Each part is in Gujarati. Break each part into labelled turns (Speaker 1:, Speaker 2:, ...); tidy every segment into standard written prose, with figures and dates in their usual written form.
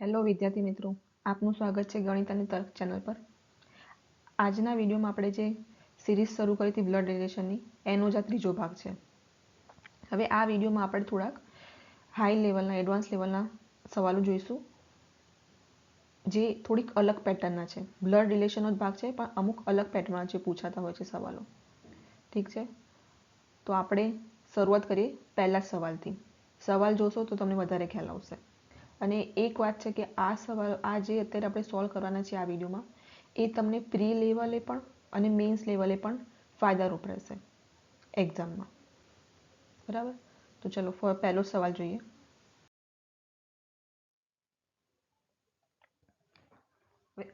Speaker 1: હેલો વિદ્યાર્થી મિત્રો, આપનું સ્વાગત છે ગણિત અને તર્ક ચેનલ પર. આજના વિડીયોમાં આપણે જે સિરીઝ શરૂ કરી હતી બ્લડ રિલેશનની, એનો જ આ ત્રીજો ભાગ છે. હવે આ વિડીયોમાં આપણે થોડાક હાઈ લેવલના એડવાન્સ લેવલના સવાલો જોઈશું, જે થોડીક અલગ પેટર્નના છે. બ્લડ રિલેશનનો જ ભાગ છે, પણ અમુક અલગ પેટર્નમાં જે પૂછાતા હોય છે સવાલો. ઠીક છે, તો આપણે શરૂઆત કરીએ પહેલા સવાલથી. સવાલ જોશો તો તમને વધારે ખ્યાલ આવશે. અને એક વાત છે કે આ સવાલ આ જે અત્યારે આપણે સોલ્વ કરવાના છે આ વિડીયોમાં, એ તમને પ્રી લેવલે પણ અને મેન્સ લેવલે પણ ફાયદારૂપ રહેશે એક્ઝામમાં. બરાબર, તો ચલો પહેલો સવાલ જોઈએ.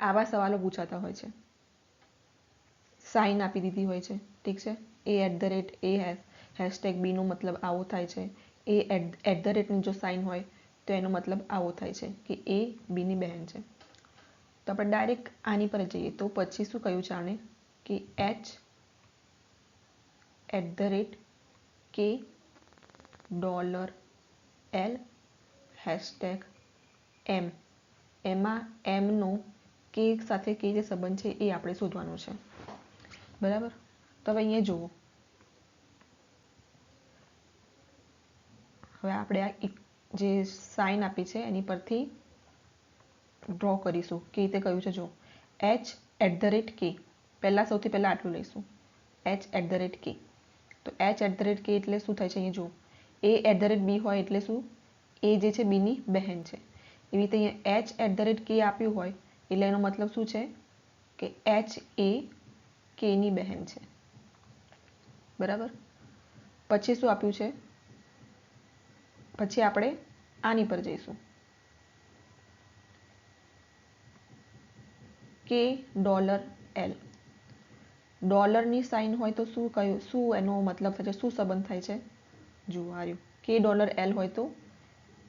Speaker 1: આવા સવાલો પૂછાતા હોય છે. સાઇન આપી દીધી હોય છે, ઠીક છે. A@A હેશટેગ બીનો મતલબ આવો થાય છે. A@ની જો સાઇન હોય તો એનો મતલબ આવો થાય છે કે એ બીની બહેન છે. તો આપણે ડાયરેક્ટ આની પર જઈએ તો પછી શું કહ્યું છે આણે કે H@K $L હેશટેગ M. એમાં એમનો કે સાથે કે જે સંબંધ છે એ આપણે શોધવાનું છે. બરાબર, તો હવે અહીંયા જુઓ. હવે આપણે આ જે સાઇન આપી છે એની પરથી ડ્રો કરીશું. કે રીતે કહ્યું છે જો, H@K. સૌથી પહેલાં આટલું લઈશું, H@K. તો H@K એટલે શું થાય છે અહીંયા જુઓ, A@B હોય એટલે શું, એ જે છે બીની બહેન છે. એવી રીતે અહીંયા H@K આપ્યું હોય એટલે એનો મતલબ શું છે કે H એ Kની બહેન છે. બરાબર, પછી શું આપ્યું છે, પછી આપણે આની પર જઈશું. K $L. ડોલરની સાઇન હોય તો શું કહ્યું, શું એનો મતલબ થાય છે, શું સંબંધ થાય છે. જુઓ આવ્યું, K $L હોય તો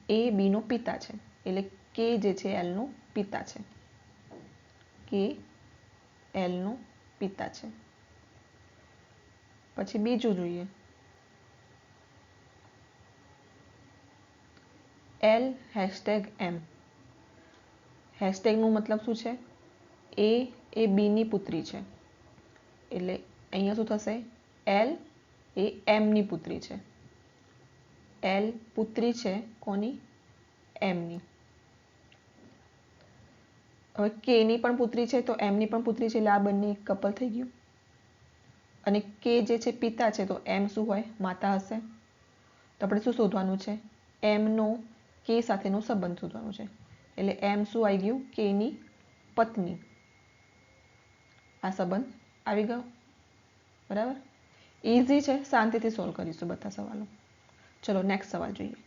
Speaker 1: એ બીનો પિતા છે, એટલે કે જે છે એલનો પિતા છે. કે એલનો પિતા છે. પછી બીજું જોઈએ, L હેશટેગ M. હેશટેગનું મતલબ શું છે, એ બીની પુત્રી છે, એટલે અહીંયા શું થશે, L એ એમની પુત્રી છે. L પુત્રી છે કોની, એમની. હવે કેની પણ પુત્રી છે તો એમની પણ પુત્રી છે, એટલે આ બંને કપલ થઈ ગયું. અને કે જે છે પિતા છે તો એમ શું હોય, માતા હશે. તો આપણે શું શોધવાનું છે, એમનો કે સાથેનો સંબંધ શોધવાનો છે. એટલે એમ શું આવી ગયું, કેની પત્ની. આ સંબંધ આવી ગયો. બરાબર, ઇઝી છે, શાંતિથી સોલ્વ કરીશું બધા સવાલો. ચલો નેક્સ્ટ સવાલ જોઈએ.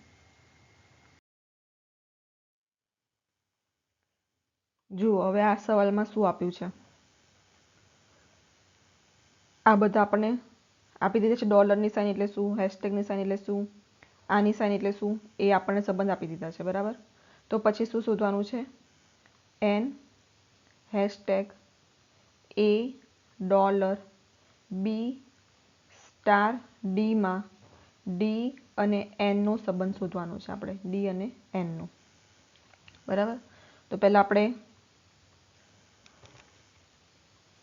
Speaker 1: જુઓ હવે આ સવાલમાં શું આપ્યું છે. આ બધા આપણને આપી દીધા છે. ડોલરની સાઇન એટલે શું, હેશટેગની સાઇન એટલે શું, આની સાઇન એટલે શું, એ આપણને સંબંધ આપી દીધા છે. બરાબર, તો પછી શું શોધવાનું છે, N હેશટેગ $B*Dમાં ડી અને એનનો સંબંધ શોધવાનો છે આપણે, ડી અને એનનો. બરાબર, તો પહેલાં આપણે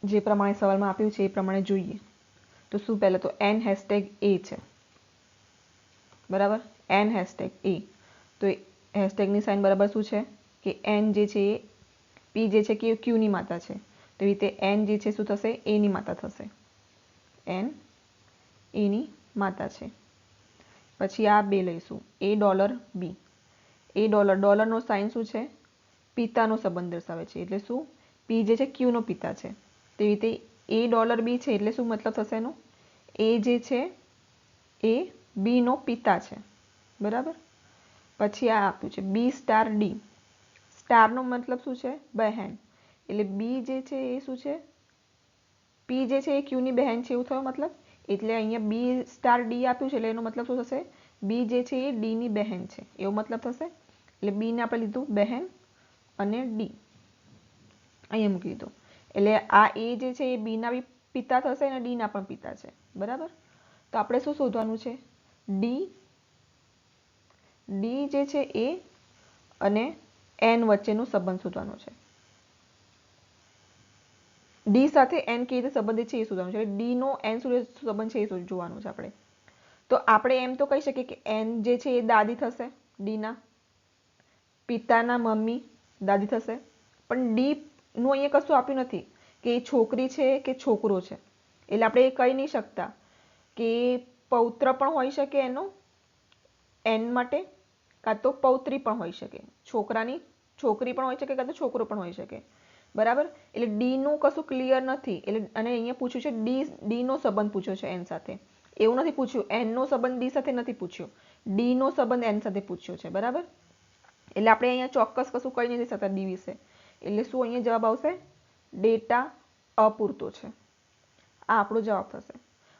Speaker 1: જે પ્રમાણે સવાલમાં આપ્યું છે એ પ્રમાણે જોઈએ. તો શું પહેલાં તો N હેશટેગ A છે. બરાબર, N હેશટેગ A. તો હેશટેગની સાઇન બરાબર શું છે કે N જે છે એ P જે છે કે ક્યુની માતા છે, તો એ રીતે N જે છે શું થશે, એની માતા થશે. N એની માતા છે. પછી આ બે લઈશું, $B. ડોલરનો સાઇન શું છે, પિતાનો સંબંધ દર્શાવે છે, એટલે શું, P જે છે ક્યુનો પિતા છે. તેવી રીતે $B છે એટલે શું મતલબ થશે એનો, એ જે છે એ બીનો પિતા છે. બરાબર, પછી આ આપ્યું છે B*D. સ્ટારનો મતલબ શું છે, બહેન, એટલે બી જે છે એ શું છે, પી જે છે એ ક્યુની બહેન છે એવું થયો મતલબ. એટલે અહીંયા B*D આપ્યું છે એટલે એનો મતલબ શું થશે, બી જે છે એ ડીની બહેન છે એવો મતલબ થશે. એટલે બીને આપણે લીધું બહેન અને ડી અહીંયા મૂકી દીધો. એટલે આ એ જે છે એ બીના બી પિતા થશે અને ડીના પણ પિતા છે. બરાબર, તો આપણે શું શોધવાનું છે, ડી જે છે એ અને એન વચ્ચેનો સંબંધ શોધવાનો છે. ડી સાથે એન કેવી રીતે સંબંધિત છે એ શોધવાનું છે. એટલે ડી નો એન સુધી સંબંધ છે એ જોવાનું છે આપણે. તો આપણે એમ તો કહી શકીએ કે એન જે છે એ દાદી થશે, ડીના પિતાના મમ્મી દાદી થશે. પણ ડી નું અહીંયા કશું આપ્યું નથી કે એ છોકરી છે કે છોકરો છે. એટલે આપણે એ કહી નહીં શકતા કે પૌત્ર પણ હોઈ શકે એનો એન માટે, કાં તો પૌત્રી પણ હોઈ શકે. છોકરાની છોકરી પણ હોઈ શકે, કાં તો છોકરો પણ હોઈ શકે. બરાબર. એટલે ડી નું કશું ક્લિયર નથી. એટલે અને અહીંયા પૂછ્યું છે ડી નો સંબંધ પૂછ્યો છે એન સાથે. એવું નથી પૂછ્યું એન નો સંબંધ ડી સાથે નથી પૂછ્યો, ડી નો સંબંધ એન સાથે પૂછ્યો છે. બરાબર. એટલે આપણે અહીંયા ચોક્કસ કશું કહી નથી શકતા ડી વિશે. એટલે શું અહીંયા જવાબ આવશે? ડેટા અપૂરતો છે. આ આપણો જવાબ થશે.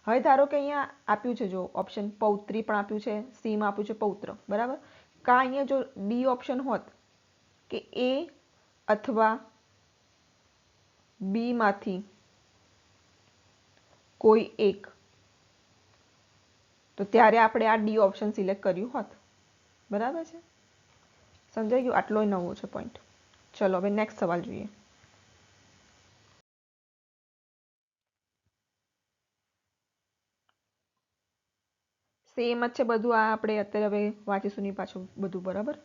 Speaker 1: હવે ધારો કે અહીંયા આપ્યું છે, જો ઓપ્શન પૌત્રી પણ આપ્યું છે, સી માં આપ્યું છે પૌત્ર. બરાબર. કા અહીંયા જો ડી ઓપ્શન હોત કે એ અથવા બી માંથી કોઈ એક, તો ત્યારે આપણે આ ડી ઓપ્શન સિલેક્ટ કર્યું હોત. બરાબર છે? સમજાઈ ગયું? આટલો નવો છે પોઈન્ટ. ચલો હવે નેક્સ્ટ સવાલ જોઈએ. સેમ જ છે બધું. આ આપણે અત્યારે હવે વાંચીશું નહીં પાછું બધું. બરાબર.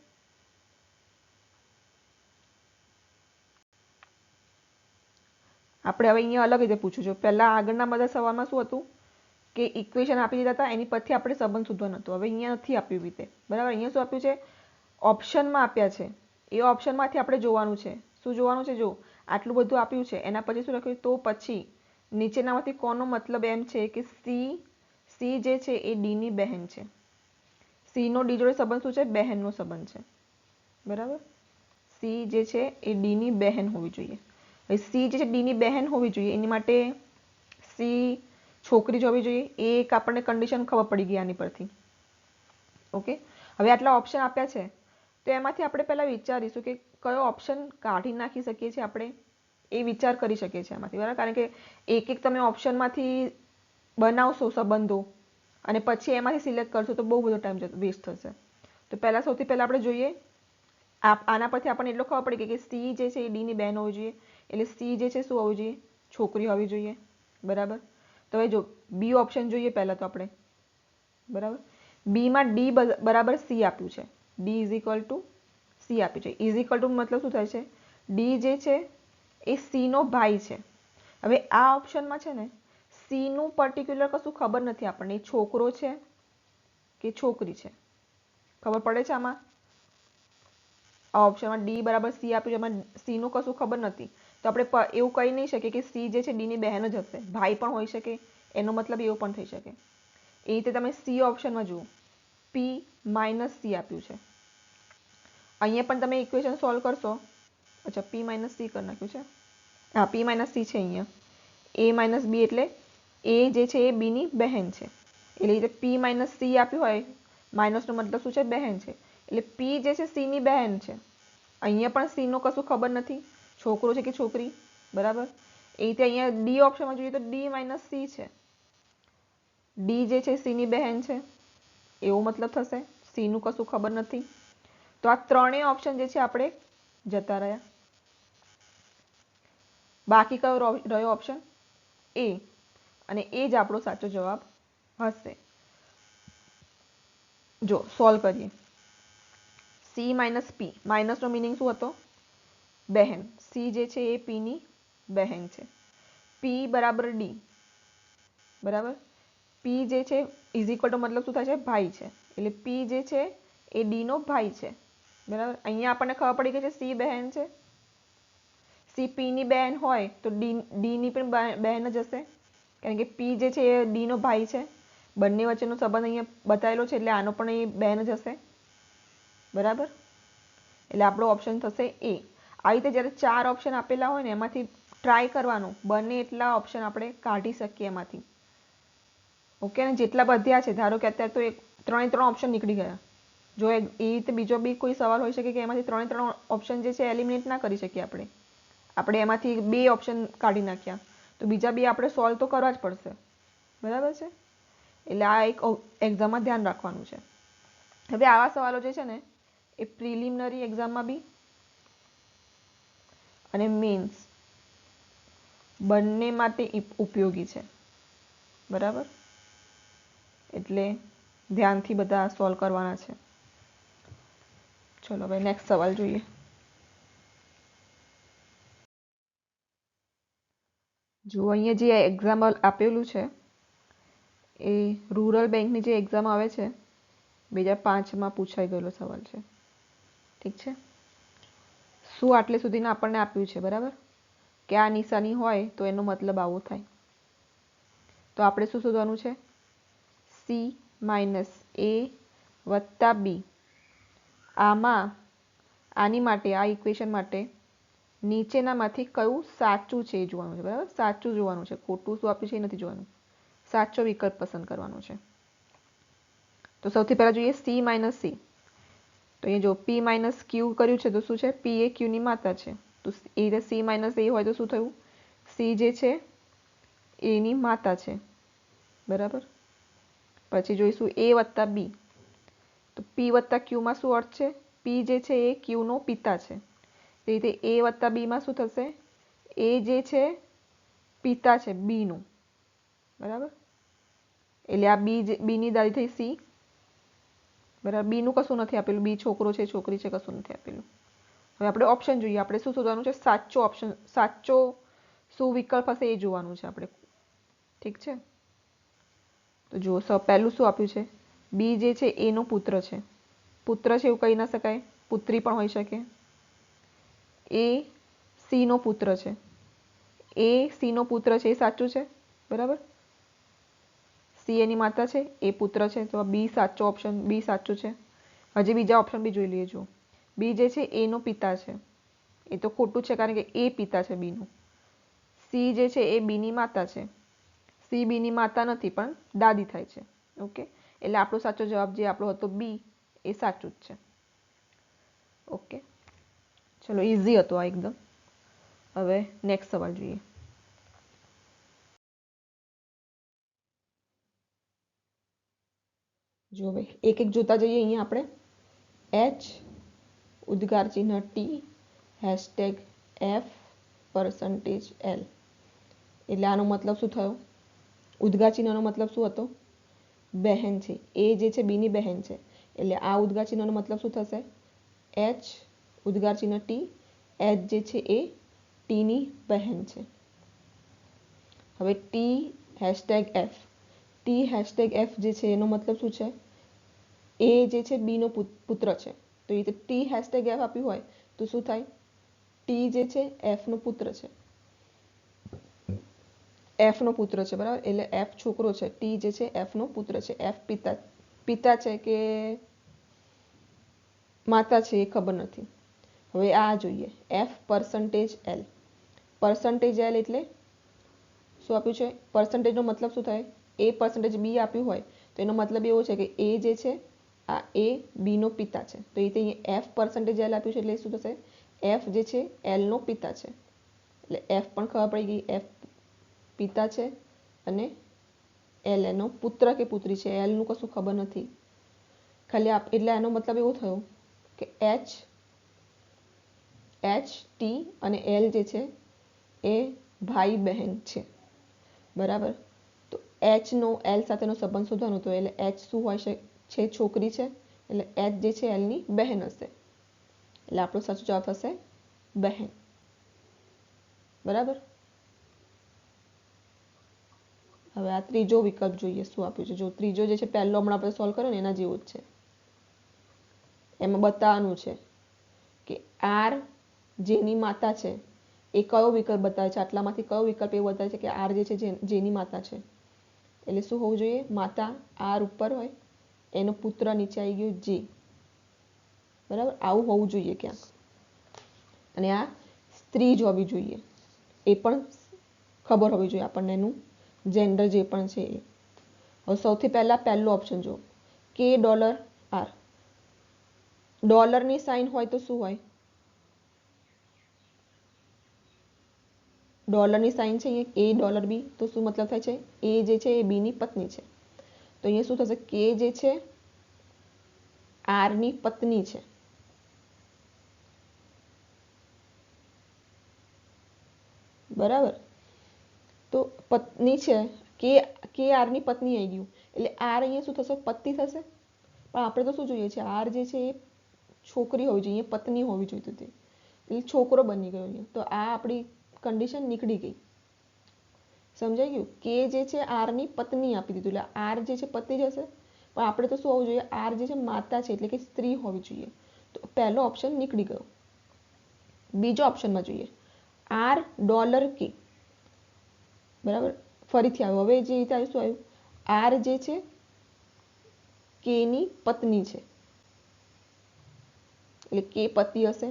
Speaker 1: આપણે હવે અહીંયા અલગ રીતે પૂછ્યું છે. પહેલા આગળના બધા સવાલમાં શું હતું કે ઇક્વેશન આપી દીધા હતા, એની પરથી આપણે સંબંધ શોધવાનો હતો. હવે અહીંયા નથી આપ્યું રીતે. બરાબર. અહીંયા શું આપ્યું છે? ઓપ્શનમાં આપ્યા છે. એ ઓપ્શનમાંથી આપણે જોવાનું છે. શું જોવાનું છે? જો આટલું બધું આપ્યું છે એના પછી શું લખ્યું? તો પછી નીચેનામાંથી કોનો મતલબ એમ છે કે સી જે છે એ ડીની બહેન છે. સી નો ડી જોડે સંબંધ શું છે? બહેનનો સંબંધ છે. બરાબર. સી જે છે એ ડીની બહેન હોવી જોઈએ. સી જે છે ડીની બહેન હોવી જોઈએ, એની માટે સી છોકરી જ હોવી જોઈએ. એ એક આપણને કન્ડિશન ખબર પડી ગઈ આની પરથી. ઓકે. હવે આટલા ઓપ્શન આપ્યા છે તો એમાંથી આપણે પહેલા વિચારીશું કે કયો ઓપ્શન કાઢી નાખી શકીએ છીએ આપણે. એ વિચાર કરી શકીએ છીએ એમાંથી. બરાબર. કારણ કે એક એક તમે ઓપ્શનમાંથી બનાવશો સંબંધો અને પછી એમાંથી સિલેક્ટ કરશો તો બહુ બધો ટાઈમ વેસ્ટ થશે. તો પહેલા સૌથી પહેલા આપણે જોઈએ આના પરથી આપણને એટલો ખબર પડી કે સી જે છે એ ડીની બહેન હોવી જોઈએ. એટલે સી જે છે શું હોવી જોઈએ? છોકરી હોવી જોઈએ. બરાબર. તો હવે જો બી ઓપ્શન જોઈએ પહેલા તો આપણે. બરાબર. બીમાં ડી બરાબર સી આપ્યું છે. D is equal to C આપ્યું છે. ઇઝ ઇક્વલ ટુ મતલબ શું થાય છે? ડી જે છે એ સી નો ભાઈ છે. હવે આ ઓપ્શનમાં છે ને સી નું પર્ટિક્યુલર કશું ખબર નથી આપણને. એ છોકરો છે કે છોકરી છે ખબર પડે છે આમાં? આ ઓપ્શનમાં ડી બરાબર સી આપ્યું છે, એમાં સી નું કશું ખબર નથી. તો આપણે એવું કહી નહીં શકીએ કે સી જે છે ડીની બહેન જ હશે. ભાઈ પણ હોઈ શકે. એનો મતલબ એવો પણ થઈ શકે. એ રીતે તમે સી ઓપ્શનમાં જુઓ, પી માઇનસ સી આપ્યું છે. અહીંયા પણ તમે ઇક્વેશન સોલ્વ કરશો. અચ્છા, પી માઇનસ સી કરી નાખ્યું છે. હા, પી માઇનસ સી છે અહીંયા. એ માઇનસ બી એટલે એ જે છે એ બીની બહેન છે. એટલે રીતે પી માઇનસ સી આપ્યું હોય, માઇનસનો મતલબ શું છે? બહેન છે. એટલે પી જે છે સીની બહેન છે. અહીંયા પણ સી નો કશું ખબર નથી, છોકરો છે કે છોકરી. બરાબર. એ રીતે અહીંયા ડી ઓપ્શનમાં જોઈએ તો ડી માઇનસ સી છે. ડી જે છે સીની બહેન છે એવો મતલબ થશે. સી નું કશું ખબર નથી. તો આ ત્રણેય ઓપ્શન જે છે આપણે જતા રહ્યા. બાકી કયો રહ્યો ઓપ્શન? એ. અને એ જ આપણો સાચો જવાબ હશે. જો સોલ્વ કરીએ. સી માઇનસ પી, માઇનસનો મિનિંગ શું હતો? બહેન. સી જે છે એ પીની બહેન છે. પી બરાબર ડી. બરાબર. પી જે છે ઇઝ ઇક્વલ ટુ મતલબ શું થાય છે? ભાઈ છે. એટલે પી જે છે એ ડી નો ભાઈ છે. બરાબર. અહીંયા આપણને ખબર પડી ગઈ છે સી બહેન છે. સી પી ની બહેન હોય તો ડી ની પણ બહેન જ હશે, કારણ કે પી જે છે એ ડી નો ભાઈ છે. બંને વચ્ચેનો સંબંધ અહીંયા બતાવેલો છે એટલે આનો પણ એ બહેન જ હશે. બરાબર. એટલે આપણો ઓપ્શન થશે એ. આ રીતે જ્યારે 4 ઓપ્શન આપેલા હોય ને એમાંથી ટ્રાય કરવાનું બને એટલા ઓપ્શન આપણે કાઢી શકીએ એમાંથી. ઓકે. અને જેટલા બધ્યા છે, ધારો કે અત્યારે તો 3 ઓપ્શન નીકળી ગયા. જો એ રીતે બીજો બી કોઈ સવાલ હોઈ શકે કે એમાંથી 3 ઓપ્શન જે છે એલિમિનેટ ના કરી શકીએ આપણે. આપણે એમાંથી 2 ઓપ્શન કાઢી નાખ્યા તો બીજા 2 આપણે સોલ્વ તો કરવા જ પડશે. બરાબર છે. એટલે આ એક એક્ઝામમાં ધ્યાન રાખવાનું છે. હવે આવા સવાલો જે છે ને એ પ્રિલિમિનરી એક્ઝામમાં બી અને મીન્સ બંને માટે ઉપયોગી છે, બરાબર. એટલે ધ્યાનથી બધા સોલ્વ કરવાના છે. ચલો હવે નેક્સ્ટ સવાલ જોઈએ. જો અહીંયા જે એક્ઝામ્પલ આપેલું છે એ રૂરલ બેંકની જે એક્ઝામ આવે છે 2005માં પૂછાઈ ગયેલો સવાલ છે. ઠીક છે. શું આટલે સુધીના આપણને આપ્યું છે, બરાબર, કે આ નિશાની હોય તો એનો મતલબ આવો થાય. તો આપણે શું શોધવાનું છે? સી માઇનસ એ વત્તા બી. આની માટે, આ ઇક્વેશન માટે નીચેનામાંથી કયું સાચું છે એ જોવાનું છે, બરાબર. સાચું જોવાનું છે, ખોટું શું આપ્યું છે એ નથી જોવાનું. સાચો વિકલ્પ પસંદ કરવાનો છે. તો સૌથી પહેલા જોઈએ સી માઇનસ સી. તો એ જો પી માઇનસ ક્યુ કર્યું છે તો શું છે? પી એ ક્યુની માતા છે. તો એ સી માઇનસ એ હોય તો શું થયું? સી જે છે એની માતા છે, બરાબર. પછી જોઈશું એ વત્તા બી. તો પી વત્તા ક્યુમાં શું અર્થ છે? પી જે છે એ ક્યુનો પિતા છે. તે રીતે એ વત્તા બીમાં શું થશે? એ જે છે પિતા છે બીનું, બરાબર. એટલે આ બીની દાદી થઈ સી, બરાબર. બીનું કશું નથી આપેલું, બી છોકરો છે છોકરી છે કશું નથી આપેલું. હવે આપણે ઓપ્શન જોઈએ. આપણે શું શોધવાનું છે? સાચો ઓપ્શન, સાચો શું વિકલ્પ હશે એ જોવાનું છે આપણે. ઠીક છે. તો જુઓ પહેલું શું આપ્યું છે? બી જે છે એનો પુત્ર છે. પુત્ર છે એવું કહી ના શકાય, પુત્રી પણ હોઈ શકે. એ સી નો પુત્ર છે. એ સી નો પુત્ર છે એ સાચું છે, બરાબર. સી એની માતા છે, એ પુત્ર છે, તો બી સાચો ઓપ્શન, બી સાચું છે. હજી બીજા ઓપ્શન બી જોઈ લઈએ. જો બી જે છે એનો પિતા છે, એ તો ખોટું છે કારણ કે એ પિતા છે બીનું. સી જે છે એ બીની માતા છે. સી બીની માતા નથી પણ દાદી થાય છે. ઓકે, એટલે આપણો સાચો જવાબ જે આપણો હતો બી એ સાચું જ છે. ઓકે, ચલો ઇઝી હતો આ એકદમ. હવે નેક્સ્ટ સવાલ જોઈએ. જો ભાઈ એક એક જોતા જઈએ. અહીંયા આપણે એચ ઉદ્ગાર ચિહ્ન T hashtag F percentage L. એટલે આનો મતલબ શું થયો? ઉદ્ગાર ચિહ્નનો મતલબ શું હતો? બહેન છે. એ જે છે બીની બહેન છે. એટલે આ ઉદ્ગાર ચિહ્નનો મતલબ શું થશે? એચ ઉદ્ગાર ચિહ્ન ટી. એચ જે છે એ ટીની બહેન છે. હવે T hashtag F. T hashtag F જે છે એનો મતલબ શું છે? એ જે છે બીનો પુત્ર છે. તો એ ટી હેશટેગ એફ આપ્યું હોય તો શું થાય? ટી જે છે એફનો પુત્ર છે. એફનો પુત્ર છે, બરાબર. એટલે એફ છોકરો છે, ટી જે છે એફનો પુત્ર છે. એફ પિતા છે કે માતા છે એ ખબર નથી. હવે આ જોઈએ F percentage L. Percentage L એટલે શું આપ્યું છે? પર્સન્ટેજનો મતલબ શું થાય? એ પર્સન્ટેજ બી આપ્યું હોય તો એનો મતલબ એવો છે કે એ જે છે આ એ બીનો પિતા છે. તો એ રીતે એફ પર્સન્ટેજ એલ આપ્યું છે એટલે શું થશે? એફ જે છે એલનો પિતા છે. એટલે એફ પણ ખબર પડી ગઈ, એફ પિતા છે અને એલ એનો પુત્ર કે પુત્રી છે. એલનું કશું ખબર નથી ખાલી એટલે એનો મતલબ એવો થયો કે એચ ટી અને એલ જે છે એ ભાઈ બહેન છે, બરાબર. તો એચ નો એલ સાથેનો સંબંધ શોધવાનો હતો. એટલે એચ શું હોય છે? છોકરી છે. એટલે એચ જે છે એલની બહેન હશે. એટલે આપણો સાચો જવાબ થશે બહેન, બરાબર. હવે આ ત્રીજો વિકલ્પ જોઈએ શું આપ્યું છે. જો ત્રીજો જે છે પહેલો હમણાં આપણે સોલ્વ કર્યો ને એના જેવો જ છે. એમાં બતાવવાનું છે કે આર જેની માતા છે એ કયો વિકલ્પ બતાવે છે. આટલામાંથી કયો વિકલ્પ એવો બતાવે છે કે આર જે છે જેની માતા છે. એટલે શું હોવું જોઈએ? માતા આર ઉપર હોય, એનો પુત્ર નીચે આવી ગયો જે, બરાબર. આવું હોવું જોઈએ ક્યાંક. અને આ સ્ત્રી જ હોવી જોઈએ એ પણ ખબર હોવી જોઈએ આપણને, એનું જેન્ડર જે પણ છે એ. હવે સૌથી પહેલા પહેલો ઓપ્શન જુઓ, કે ડોલર આર. ડોલરની સાઇન હોય તો શું હોય? ડોલરની સાઇન છે અહીંયા એ ડોલર બી. તો શું મતલબ થાય છે? એ જે છે એ બીની પત્ની છે. તો અહીંયા શું થશે? કે જે છે આરની પત્ની છે. બરાબર. તો પત્ની છે કે આરની પત્ની આવી ગયું એટલે આર અહીંયા શું થશે, પતિ થશે. પણ આપણે તો શું જોઈએ છે, આર જે છે એ છોકરી હોવી જોઈએ, પત્ની હોવી જોઈએ, તે એટલે છોકરો બની ગયો અહીંયા. તો આ આપણી કન્ડિશન નીકળી ગઈ. સમજાઈ ગયું. કે જે છે આરની પત્ની આપી દીધું એટલે આર જે છે પતિ જશે. પણ આપણે તો શું હોવું જોઈએ, આર જે છે માતા છે એટલે કે સ્ત્રી હોવી જોઈએ. તો પહેલો ઓપ્શન નીકળી ગયો. બીજો ઓપ્શનમાં જોઈએ, $R કે. બરાબર, ફરીથી આવ્યો. હવે જે રીતે આવ્યું, શું આવ્યું, આર જે છે કેની પત્ની છે એટલે કે પતિ હશે.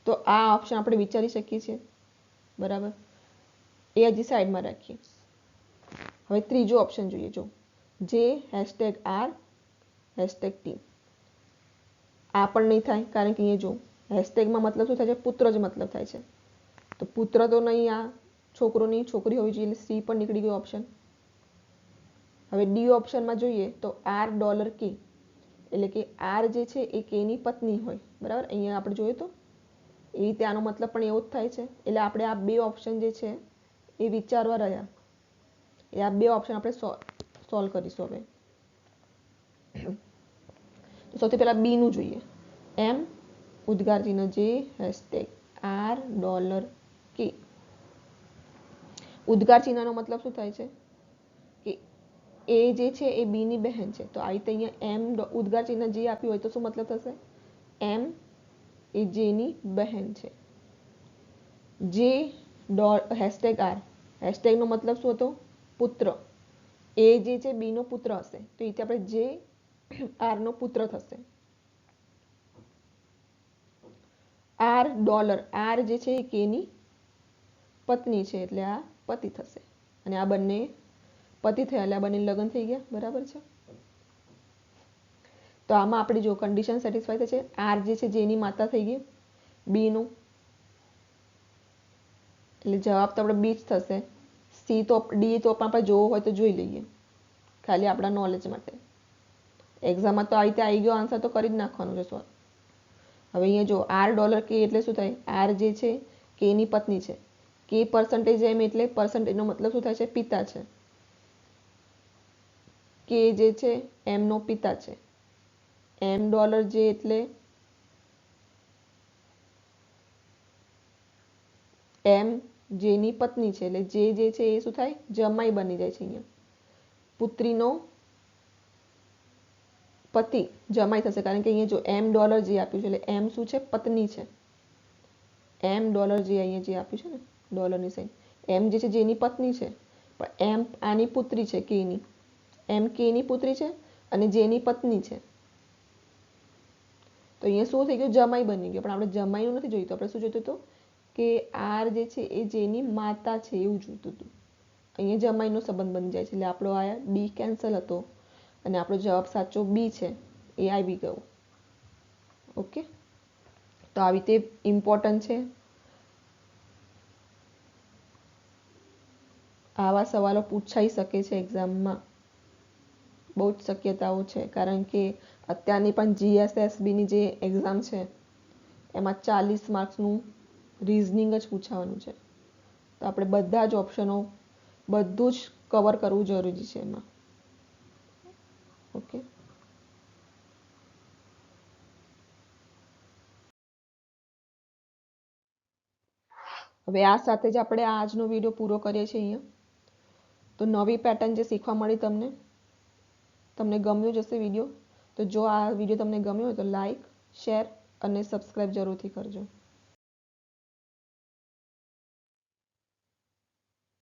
Speaker 1: તો આ ઓપ્શન આપણે વિચારી શકીએ છીએ. બરાબર, એ હજી સાઈડમાં રાખીએ. હવે ત્રીજો ઓપ્શન જોઈએ. જો જે #R #T. આ પણ નહીં થાય, કારણ કે અહીંયા જો હેશટેગમાં મતલબ શું થાય છે, પુત્ર જ મતલબ થાય છે. તો પુત્ર તો નહીં, આ છોકરો નહીં, છોકરી હોવી જોઈએ, એટલે સી પણ નીકળી ગયો ઓપ્શન. હવે ડી ઓપ્શનમાં જોઈએ તો $K એટલે કે આર જે છે એ કેની પત્ની હોય. બરાબર, અહીંયા આપણે જોઈએ તો એ રીતે આનો મતલબ પણ એવો જ થાય છે. એટલે આપણે આ બે ઓપ્શન જે છે એ વિચારવા રહ્યા. એ આ બે ઓપ્શન આપણે સોલ્વ કરીશું. હવે સૌથી પહેલા બી નું જોઈએ. એમ ઉદ્ગાર ચિહ્ન જે $R $K. ઉદ્ગાર ચિહ્નનો મતલબ શું થાય છે કે એ જે છે એ બી ની બહેન છે. તો આ રીતે અહીંયા એમ ઉદ્ગાર ચિહ્ન જે આપ્યું હોય તો શું મતલબ થશે, એમ એ જે ની બહેન છે. જે #R નો મતલબ શું હતો, પુત્ર. એ જે છે બી નો પુત્ર હશે, તો એ રીતે આપણે જે આર નો પુત્ર થશે. આર જે છે એ કેની પત્ની છે એટલે આ પતિ થશે. અને આ બંને પતિ થયા એટલે આ બંને લગ્ન થઈ ગયા. બરાબર છે. તો આમાં આપણે જો કન્ડિશન સેટિસ્ફાય થશે. આર જે છે જેની માતા થઈ ગઈ બી નું, એટલે જવાબ તો આપણે બી જ થશે. સી તો ડી તો આપણે જોવો હોય તો જોઈ લઈએ, ખાલી આપણા નોલેજ માટે. એક્ઝામમાં તો આ રીતે આવી ગયો આન્સર તો કરી જ નાખવાનું છે સોલ્વ. હવે અહીંયા જો $K એટલે શું થાય, આર જે છે કે ની પત્ની છે. કે %M એટલે પર્સન્ટેજનો મતલબ શું થાય છે, પિતા છે. કે જે છે એમ નો પિતા છે. $M એટલે એમ જેની પત્ની છે એટલે જે છે એ શું થાય, જમાઈ બની જાય છે. અહીંયા પુત્રીનો પતિ જમાઈ થશે, કારણ કે અહીંયા જો $M જે આપ્યું છે એટલે એમ શું છે, પત્ની છે. $M જે અહીંયા જે આપ્યું છે ને ડોલરની સાઈન, એમ જે છે જેની પત્ની છે, પણ એમ આની પુત્રી છે કેની. એમ કેની પુત્રી છે અને જેની પત્ની છે. તો અહીંયા શું થઈ ગયું, જમાઈ બની ગયો. પણ આપણે જમાઈનું નથી જોઈતું, આપણે શું જોઈતું હતું કે આર જે છે એ જેની માતા છે એવું જોઈતું હતું. અહીંયા જમાઈનો સંબંધ બની જાય છે એટલે આપણો આ ડી કેન્સલ હતો અને આપણો જવાબ સાચો બી છે એ આવી ગયો. ઓકે, તો આવી રીતે ઇમ્પોર્ટન્ટ છે. આવા સવાલો પૂછાઈ શકે છે એક્ઝામમાં, બહુ જ શક્યતાઓ છે. કારણ કે અત્યારની પણ GSSBની જે એક્ઝામ છે એમાં 40 માર્ક્સનું રિઝનિંગ જ પૂછાવાનું છે. તો આપણે બધા જ ઓપ્શનો બધું જ કવર કરવું જરૂરી છે એમાં. ઓકે, હવે આ સાથે જ આપણે આજનો વિડીયો પૂરો કરીએ છીએ અહીંયા. તો નવી પેટર્ન જે શીખવા મળી તમને ગમ્યું જશે વિડીયો. તો જો આ વિડીયો તમને ગમ્યો હોય તો લાઈક, શેર અને સબસ્ક્રાઈબ જરૂરથી કરજો.